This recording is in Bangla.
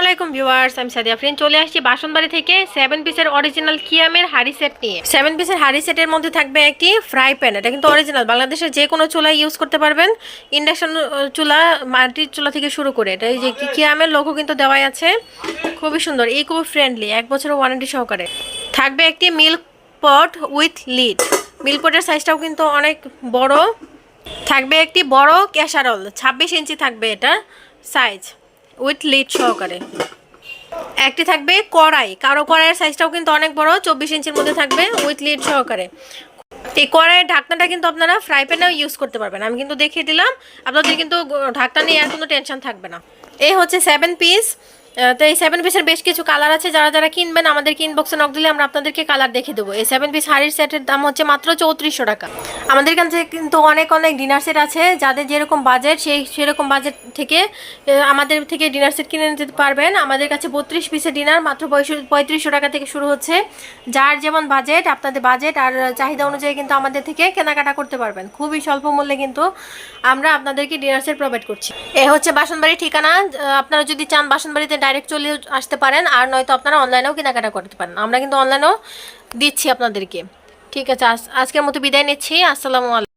আলাইকুম ভিউয়ার্স, আমি সাদিয়া ফ্রেন্ড চলে আসছি বাসনবাড়ি থেকে 7 পিসের অরিজিনাল কিয়ামের হাড়ি সেট নিয়ে। 7 পিসের হাড়ি সেটের মধ্যে থাকবে একটি ফ্রাই প্যান। এটা কিন্তু অরিজিনাল, বাংলাদেশের যে কোনো চুলা ইউজ করতে পারবেন, ইন্ডাকশন চুলা, মাটির চুলা থেকে শুরু করে। এটা এই যে কিয়ামের লোগো কিন্তু দেওয়াই আছে, খুবই সুন্দর, ইকো ফ্রেন্ডলি, 1 বছরের ওয়ারেন্টি সহকারে। থাকবে একটি milk pot with lid. Milk পটের সাইজটাও কিন্তু অনেক বড়। থাকবে একটি বড় ক্যাসারল, 26 ইঞ্চি থাকবে এটা সাইজ, উইথ লিড সহকারে। একটি থাকবে কড়াই, কড়াইয়ের সাইজটাও কিন্তু অনেক বড়, 24 ইঞ্চির মধ্যে থাকবে, উইথ লিড সহকারে। এই কড়াইয়ের ঢাকনাটা কিন্তু আপনারা ফ্রাই প্যানেও ইউজ করতে পারবেন, আমি কিন্তু দেখিয়ে দিলাম, আপনাদের কিন্তু ঢাকনা নিয়ে আর কোনো টেনশন থাকবে না। এই হচ্ছে 7 পিস। তো এই 7 পিসের বেশ কিছু কালার আছে, যারা যারা কিনবেন আমাদেরকে ইনবক্সে নক দিলে আমরা আপনাদেরকে কালার দেখিয়ে দেবো। এই 7 পিস হাড়ির সেটের দাম হচ্ছে মাত্র 3400 টাকা। আমাদের কাছে কিন্তু অনেক অনেক ডিনার সেট আছে, যাদের যেরকম বাজেট সেরকম বাজেট থেকে আমাদের থেকে ডিনার সেট কিনে নিতে পারবেন। আমাদের কাছে 32 পিসের ডিনার মাত্র 3500 টাকা থেকে শুরু হচ্ছে। যার যেমন বাজেট, আপনাদের বাজেট আর চাহিদা অনুযায়ী কিন্তু আমাদের থেকে কেনাকাটা করতে পারবেন। খুবই স্বল্প মূল্যে কিন্তু আমরা আপনাদেরকে ডিনার সেট প্রোভাইড করছি। এ হচ্ছে বাসনবাড়ির ঠিকানা। আপনারা যদি চান বাসনবাড়িতে ডাইরেক্ট চলে আসতে পারেন, আর নয়তো আপনারা অনলাইনেও কেনাকাটা করতে পারেন। আমরা কিন্তু অনলাইনেও দিচ্ছি আপনাদেরকে। ঠিক আছে, আজকের মতো বিদায় নিচ্ছি। আসসালামু আলাইকুম।